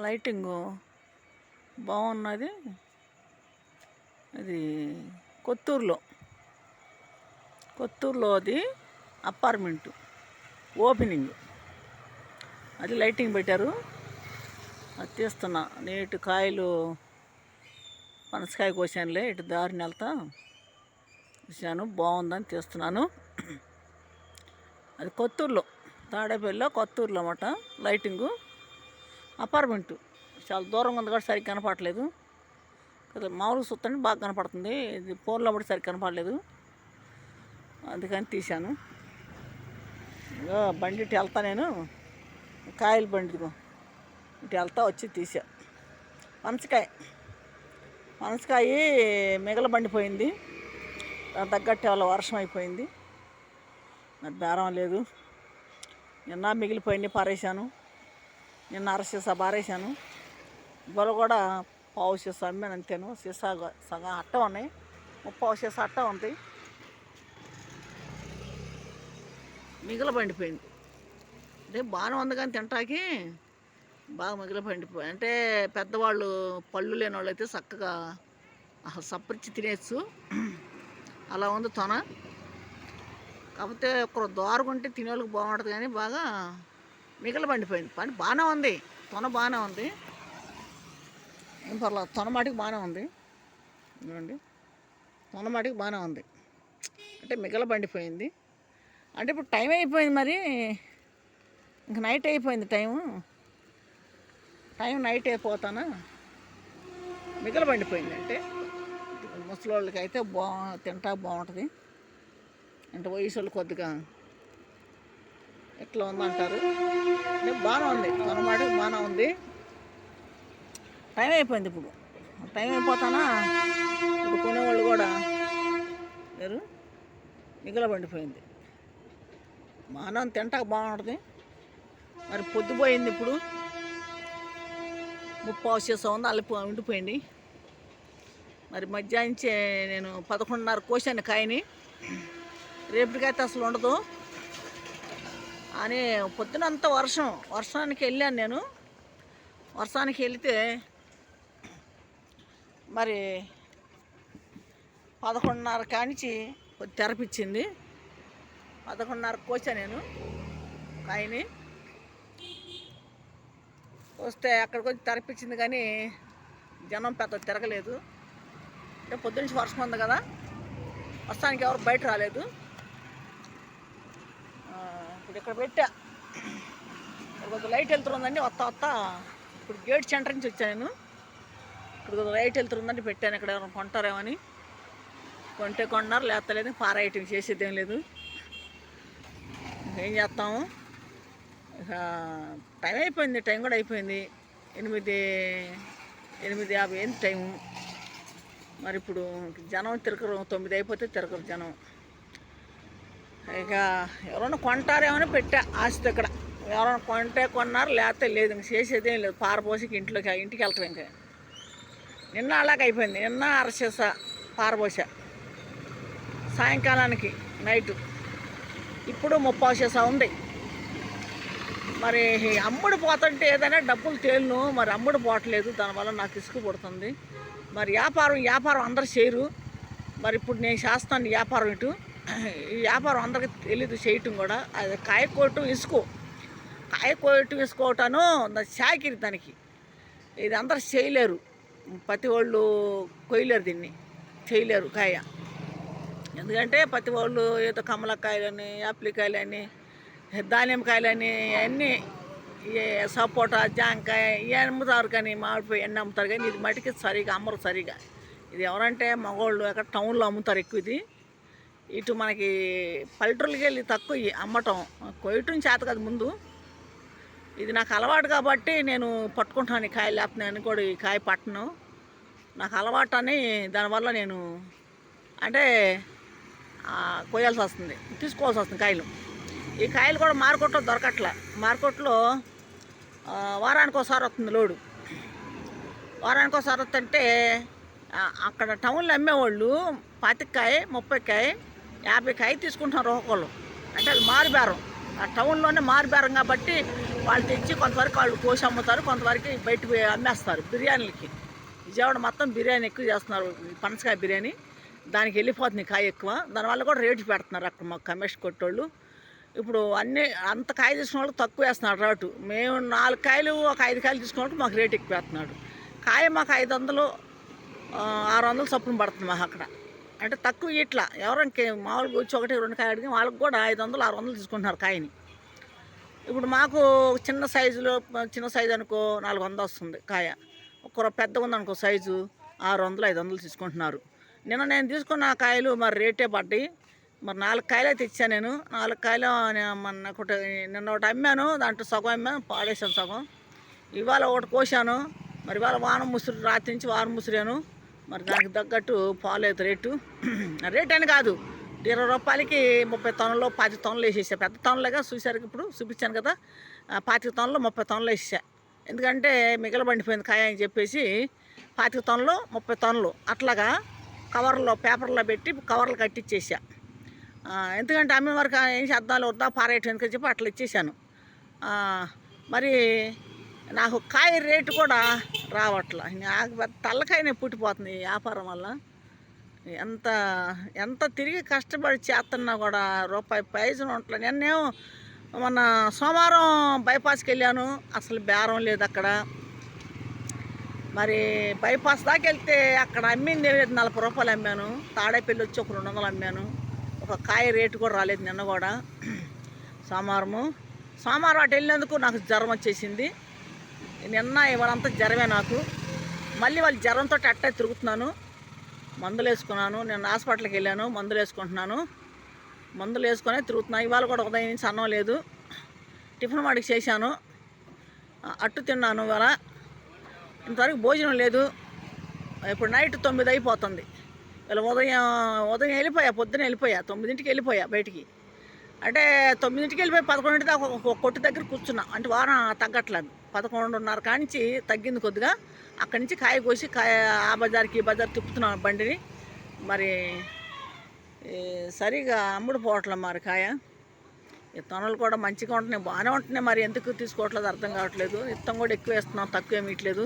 Lighting బాగున్నది. అది కొత్తూరులో అది అపార్ట్మెంటు ఓపెనింగ్. అది లైటింగ్ పెట్టారు, అది తీస్తున్నా. నేటి కాయలు పనసకాయ కోసానులే, ఇటు దారిని వెళ్తా చూశాను, బాగుందని తీస్తున్నాను. అది కొత్తూరులో, తాడేపల్లిలో కొత్తూరులో అన్నమాట. లైటింగు అపార్ట్మెంటు చాలా దూరంగా ఉంది కూడా సరిగ్గా కనపడలేదు కదా. మామూలుగా చూస్తుంటే బాగా కనపడుతుంది, ఇది ఫోన్లో కూడా సరిగ్గా కనపడలేదు, అందుకని తీశాను. బండి ఇటు వెళ్తా, నేను కాయల బండి ఇటు వెళ్తా వచ్చి తీసా. పనసకాయ మిగల బండిపోయింది, దాని తగ్గట్టు వాళ్ళ వర్షం అయిపోయింది, మరి బేరం లేదు. నిన్న మిగిలిపోయింది పారేసాను, నిన్న అరసీసా పారేసాను. ఇవాళ కూడా పావు సీసా అమ్మాను అంతేను. సీసా సగం అట్ట ఉన్నాయి, ముప్పావు సీసా అట్ట ఉంది. మిగిలి పండిపోయింది అంటే బాగానే ఉంది, కానీ తింటాకి బాగా మిగిలి పండిపోయి. అంటే పెద్దవాళ్ళు పళ్ళు లేని వాళ్ళు అయితే చక్కగా సప్పరించి తినేచ్చు, అలా ఉంది తొన. కాకపోతే ఒక దోరగుంటే తినేవాళ్ళకి బాగుంటుంది, కానీ బాగా మిగిలి పండిపోయింది. పని బాగానే ఉంది, తొన బాగానే ఉంది, ఏం పర్లేదు. తొన మాటికి బాగానే ఉంది, ఇవ్వండి, తొన మాటికి బాగానే ఉంది. అంటే మిగిలి పండిపోయింది అంటే ఇప్పుడు టైం అయిపోయింది, మరి ఇంక నైట్ అయిపోయింది టైం నైట్ అయిపోతానా. మిగిలి పండిపోయింది అంటే ముసలి వాళ్ళకి అయితే తింటా బాగుంటుంది. అంటే వయసు వాళ్ళు కొద్దిగా ఎట్లా ఉందంటారు, అంటే బాగానే ఉంది, తొనమాట బాగానే ఉంది. టైం అయిపోయింది, ఇప్పుడు టైం అయిపోతానా. ఇప్పుడు కొనేవాళ్ళు కూడా లేరు, మిగిలి పండిపోయింది. బాగానే తింటాక బాగుంటుంది. మరి పొద్దుపోయింది, ఇప్పుడు ముప్పావు సీసా ఉంది, అల్లి ఉండిపోయింది. మరి మధ్యాహ్నించే నేను 11:30 కోసాను కాయని, రేపటికైతే అసలు ఉండదు అని. పొద్దునంతా వర్షానికి వెళ్ళాను నేను. వర్షానికి వెళితే మరి 11:30 కానించి కొద్ది తెరపిచ్చింది. 11:30 కోసా నేను కాయని. వస్తే అక్కడికి వచ్చి తెరపించింది, కానీ జనం పెద్ద తిరగలేదు. అంటే పొద్దునుంచి వర్షం ఉంది కదా, వర్షానికి ఎవరు బయట రాలేదు. ఇప్పుడు ఇక్కడ పెట్టా, కొద్దిగా లైట్ వెళ్తుందండి, వస్తా ఇప్పుడు గేట్ సెంటర్ నుంచి వచ్చాను నేను. ఇక్కడ కొద్దిగా లైట్ వెళ్తుందండి పెట్టాను, ఇక్కడ ఎవరైనా కొంటారేమని. కొంటే కొన్నారు, లేస్తలేదు, పారాయటం చేసేది ఏం లేదు. ఏం చేస్తాము, ఇక టైం అయిపోయింది, టైం కూడా అయిపోయింది. 8:50 అయింది టైము. మరి ఇప్పుడు జనం తిరగరు, 9 అయిపోతే తిరగరు జనం. ఇక ఎవరైనా కొంటారేమని పెట్టా ఆశతో. ఇక్కడ ఎవరైనా కొంటే కొన్నారు, లేకపోతే లేదు, ఇంక చేసేదేం లేదు. పారబోసికి ఇంటికి వెళ్తాం. ఇంకా నిన్న అలాగ అయిపోయింది, నిన్న అరసీసా పారబోసా సాయంకాలానికి నైటు. ఇప్పుడు ముప్పావు సీసా ఉంది. మరి అమ్ముడు పోతుంటే ఏదైనా డబ్బులు తేలును, మరి అమ్ముడు పోవట్లేదు, దానివల్ల నాకు ఇసుకు పడుతుంది. మరి వ్యాపారం అందరు చేయరు. మరి ఇప్పుడు నేను చేస్తాను వ్యాపారం, ఈ వ్యాపారం అందరికీ తెలీదు చేయటం కూడా. అది కాయకోవటం ఇసుకోవటాను చాకిరి దానికి. ఇది అందరు చేయలేరు, ప్రతి వాళ్ళు కొయ్యలేరు, దీన్ని చేయలేరు కాయ. ఎందుకంటే ప్రతి వాళ్ళు ఏదో కమలకాయలని, యాప్లికాయలని, దానిమ్మకాయలని, అన్నీ సపోటా, జాంకాయ ఇవి అమ్ముతారు, కానీ మామిడిపోయి ఎన్ని అమ్ముతారు, కానీ ఇది మటుకి సరిగా అమ్మరు. సరిగా ఇది ఎవరంటే మగవాళ్ళు అక్కడ టౌన్లో అమ్ముతారు ఎక్కువ. ఇది ఇటు మనకి పల్లెటూరులకి వెళ్ళి తక్కువ అమ్మటం, కొయ్యటం చేత కదా ముందు. ఇది నాకు అలవాటు కాబట్టి నేను పట్టుకుంటాను ఈ కాయ, లేకపోతే నేను కూడా ఈ కాయ పట్టను, నాకు అలవాటు అని. దానివల్ల నేను అంటే కొయ్యాల్సి వస్తుంది, తీసుకోవాల్సి వస్తుంది కాయలు. ఈ కాయలు కూడా మార్కెట్లో దొరకట్లే. మార్కెట్లో వారానికి ఒకసారి వస్తుంది లోడు. వారానికి ఒకసారి వస్తుంటే అక్కడ టౌన్లో అమ్మేవాళ్ళు 25కాయ, 30కాయ, 50కాయ తీసుకుంటున్నారు ఒక్కొక్కళ్ళు. అంటే అది మారుబేరం, ఆ టౌన్లోనే మారుబేరం కాబట్టి వాళ్ళు తెచ్చి కొంతవరకు వాళ్ళు కోసి అమ్ముతారు, కొంతవరకు బయట అమ్మేస్తారు బిర్యానీలకి. విజయవాడ మొత్తం బిర్యానీ ఎక్కువ చేస్తున్నారు, పనసకాయ బిర్యానీ. దానికి వెళ్ళిపోతుంది కాయ ఎక్కువ, దానివల్ల కూడా రేటు పెడుతున్నారు అక్కడ మాకు కమిషన్ కొట్టోళ్ళు. ఇప్పుడు అంత కాయ తీసుకున్న వాళ్ళకి తక్కువ వేస్తున్నాడు రేటు. మేము 4 కాయలు ఒక 5 కాయలు తీసుకున్న వాళ్ళకి మాకు రేటు ఎక్కువ వేస్తున్నాడు. కాయ మాకు 500 600 చొప్పున పడుతుంది మాకు అక్కడ. అంటే తక్కువ ఇట్లా ఎవరికి మామూలుగా వచ్చి 1 2 కాయలు అడిగి వాళ్ళకి కూడా 500 600 తీసుకుంటున్నారు కాయని. ఇప్పుడు మాకు చిన్న సైజు అనుకో 400 వస్తుంది కాయ. ఒక పెద్దగా ఉందనుకో సైజు 600 500 తీసుకుంటున్నారు. నిన్న నేను తీసుకున్న కాయలు మరి రేటే పడ్డాయి. మరి 4 కాయలే తెచ్చాను నేను. 4 కాయలు నిన్న ఒకటి అమ్మాను, దాంట్లో సగం అమ్మాను, పాడేసాను సగం. ఇవాళ ఒకటి కోసాను. మరి ఇవాళ వాన ముసురు, రాత్రి నుంచి వాన ముసిరాను. మరి దానికి తగ్గట్టు పాలేదు రేటు. రేట్ అని కాదు, 20 రూపాయలకి 30 తొనలు 10 తొనలు వేసేసా. పెద్ద తొనలుగా చూసారు, ఇప్పుడు చూపించాను కదా, 25 తొనలు 30 తొనలు వేసేసా. ఎందుకంటే మిగలబండిపోయింది కాయ అని చెప్పేసి 25 తొనలు 30 తొనలు అట్లాగా కవర్లో పేపర్లో పెట్టి కవర్లు కట్టించేసా. ఎందుకంటే అమ్మే వరకు ఏం చేద్దాలు వద్దా పారేయటం ఎందుకని చెప్పి అట్లా ఇచ్చేసాను. మరి నాకు కాయ రేటు కూడా రావట్లా. నాకు తల్లకాయనే పుట్టిపోతుంది ఈ వ్యాపారం వల్ల. ఎంత తిరిగి కష్టపడి చేస్తున్నా కూడా రూపాయి ప్రయోజనం ఉండట్లేదు. నిన్నేమో మొన్న సోమవారం బైపాస్కి వెళ్ళాను, అసలు బేరం లేదు అక్కడ. మరి బైపాస్ దాకా వెళ్తే అక్కడ అమ్మింది 40 రూపాయలు అమ్మాను. తాడేపల్లి వచ్చి ఒక 200 అమ్మాను. ఒక కాయ రేటు కూడా రాలేదు నిన్న కూడా. సోమవారం అటు వెళ్ళినందుకు నాకు జ్వరం వచ్చేసింది. నిన్న ఇవాళంతా జ్వరమే నాకు. మళ్ళీ వాళ్ళు జ్వరంతో అట్టే తిరుగుతున్నాను. మందులు వేసుకున్నాను. నేను హాస్పిటల్కి వెళ్ళాను, మందులు వేసుకుంటున్నాను. మందులు వేసుకొని తిరుగుతున్నాను. ఇవాళ కూడా ఉదయం నుంచి అన్నం లేదు. టిఫిన్ వాడికి చేశాను, అట్టు తిన్నాను. ఇవాళ ఇంతవరకు భోజనం లేదు. ఇప్పుడు నైట్ 9 అయిపోతుంది. ఇలా ఉదయం వెళ్ళిపోయా, పొద్దున వెళ్ళిపోయా, 9ంటికి వెళ్ళిపోయా బయటికి. అంటే 9ంటికి వెళ్ళిపోయి 11 దాకా ఒక కొట్టు దగ్గర కూర్చున్నా. అంటే వారం తగ్గట్లేదు. 11:30 కానించి తగ్గింది కొద్దిగా. అక్కడి నుంచి కాయ కోసి ఆ బజార్కి ఈ బజార్ తిప్పుతున్నాను బండిని. మరి సరిగా అమ్ముడు పోవట్లేదు మరి కాయ. విత్తనాలు కూడా మంచిగా ఉంటున్నాయి, బాగానే ఉంటున్నాయి. మరి ఎందుకు తీసుకోవట్లేదు అర్థం కావట్లేదు. విత్తనం కూడా ఎక్కువ వేస్తున్నాం, తక్కువ ఏమి ఇట్లేదు.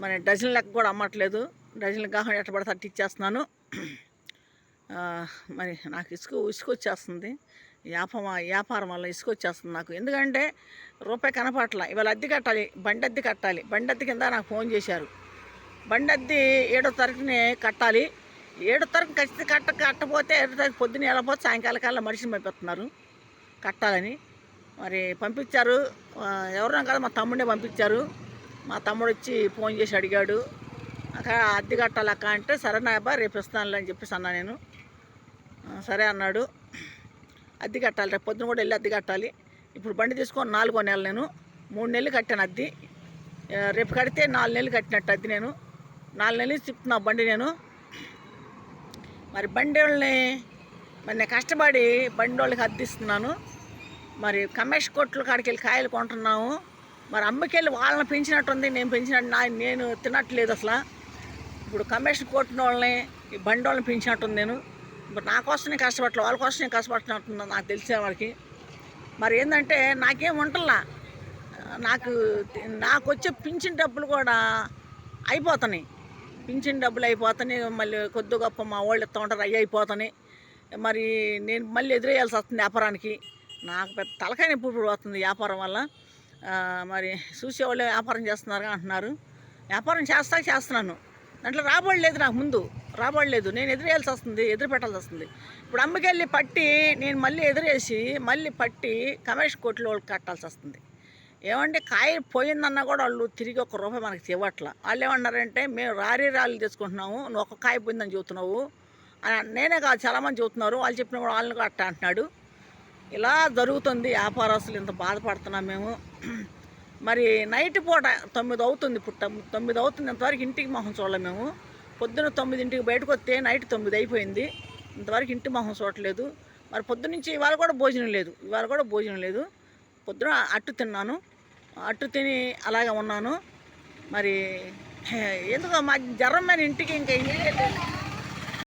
మరి డజన్ లెక్క కూడా అమ్మట్లేదు. డజన్లు కాకుండా ఎట్ట పడితే అట్టు ఇచ్చేస్తున్నాను. మరి నాకు ఇసుక వచ్చేస్తుంది. వ్యాపారం వల్ల ఇసుక వచ్చేస్తుంది నాకు. ఎందుకంటే రూపాయి కనపట్ల. ఇవాళ అద్దె కట్టాలి, బండి అద్దె కట్టాలి. బండి అద్దె కింద నాకు ఫోన్ చేశారు. బండి అద్దె 7వ తారీఖునే కట్టాలి. 7వ తారీఖు ఖచ్చితంగా కట్టపోతే 7వ తారీఖు పొద్దున్న వెళ్ళకపోతే సాయంకాల కాలం మనిషిని పంపిస్తున్నారు కట్టాలని. మరి పంపించారు, ఎవరన్నా కదా మా తమ్ముడే పంపించారు. మా తమ్ముడు వచ్చి ఫోన్ చేసి అడిగాడు, అక్కడ అద్దె కట్టాలి అక్క అంటే, సరే నా అబ్బా రేపు ఇస్తానులే అని చెప్పేసి అన్నా నేను. సరే అన్నాడు. అద్దె కట్టాలి, రేపు పొద్దున కూడా వెళ్ళి అద్దె కట్టాలి. ఇప్పుడు బండి తీసుకొని 4వ నెల, నేను 3 నెలలు కట్టాను అద్దె. రేపు కడితే 4 నెలలు కట్టినట్టు అద్దె. నేను 4 నెలలు తిప్పుతున్నా బండి నేను. మరి బండి వాళ్ళని నేను కష్టపడి బండి వాళ్ళకి అద్దెస్తున్నాను. మరి కమేష్ కొట్లు కాడికి వెళ్ళి కాయలు కొంటున్నాము. మరి అమ్మకెళ్ళి వాళ్ళని పెంచినట్టుంది, నేను పెంచినట్టు నేను తినట్లేదు అసలు. ఇప్పుడు కమిషన్ కొట్టిన వాళ్ళని ఈ బండి వాళ్ళని పెంచినట్టుంది నేను. ఇప్పుడు నా కోసం నేను కష్టపడలేదు, వాళ్ళ కోసం నేను కష్టపడుతున్నట్టున్నా నాకు తెలిసే వాళ్ళకి. మరి ఏంటంటే నాకేం ఉంటల్లా, నాకు వచ్చే పింఛన్ డబ్బులు కూడా అయిపోతున్నాయి. పింఛన్ డబ్బులు అయిపోతున్నాయి. మళ్ళీ కొద్ది గొప్ప మా వాళ్ళు ఇస్తూ ఉంటారు, అవి అయిపోతున్నాయి. మరి నేను మళ్ళీ ఎదురేయాల్సి వస్తుంది వ్యాపారానికి. నాకు పెద్ద తలకాయ నొప్పి ఇప్పుడు వస్తుంది వ్యాపారం వల్ల. మరి చూసేవాళ్ళు వ్యాపారం చేస్తున్నారు అంటున్నారు. వ్యాపారం చేస్తున్నాను, దాంట్లో రాబడి లేదు. నాకు ముందు రాబడి లేదు, నేను ఎదురేయాల్సి వస్తుంది, ఎదురు పెట్టాల్సి వస్తుంది. ఇప్పుడు అమ్మకెళ్ళి పట్టి నేను మళ్ళీ ఎదురేసి మళ్ళీ పట్టి కమేష్ కొట్లు వాళ్ళకి కట్టాల్సి వస్తుంది. ఏమంటే కాయ పోయిందన్నా కూడా వాళ్ళు తిరిగి ₹1 మనకి ఇవ్వట్లా. వాళ్ళు ఏమన్నారంటే, మేము రాళ్ళు తెచ్చుకుంటున్నాము, నువ్వు ఒక కాయ పోయిందని చెబుతున్నావు. నేనే కాదు చాలామంది చెబుతున్నారు, వాళ్ళు చెప్పిన కూడా వాళ్ళని కూడా అట్ట అంటున్నాడు. ఇలా జరుగుతుంది వ్యాపారస్తులు, ఇంత బాధపడుతున్నాం మేము. మరి నైట్ పూట 9 అవుతుంది, ఇప్పుడు 9 అవుతుంది. ఇంతవరకు ఇంటికి మొహం చూడలేము మేము. పొద్దున్న 9ంటికి బయటకు వస్తే నైట్ 9 అయిపోయింది. ఇంతవరకు ఇంటి మొహం చూడలేదు. మరి పొద్దునుంచి ఇవాళ కూడా భోజనం లేదు. పొద్దున అట్టు తిన్నాను, అట్టు తిని అలాగే ఉన్నాను. మరి ఎందుకో మా జ్వరం మీద ఇంటికి ఇంకా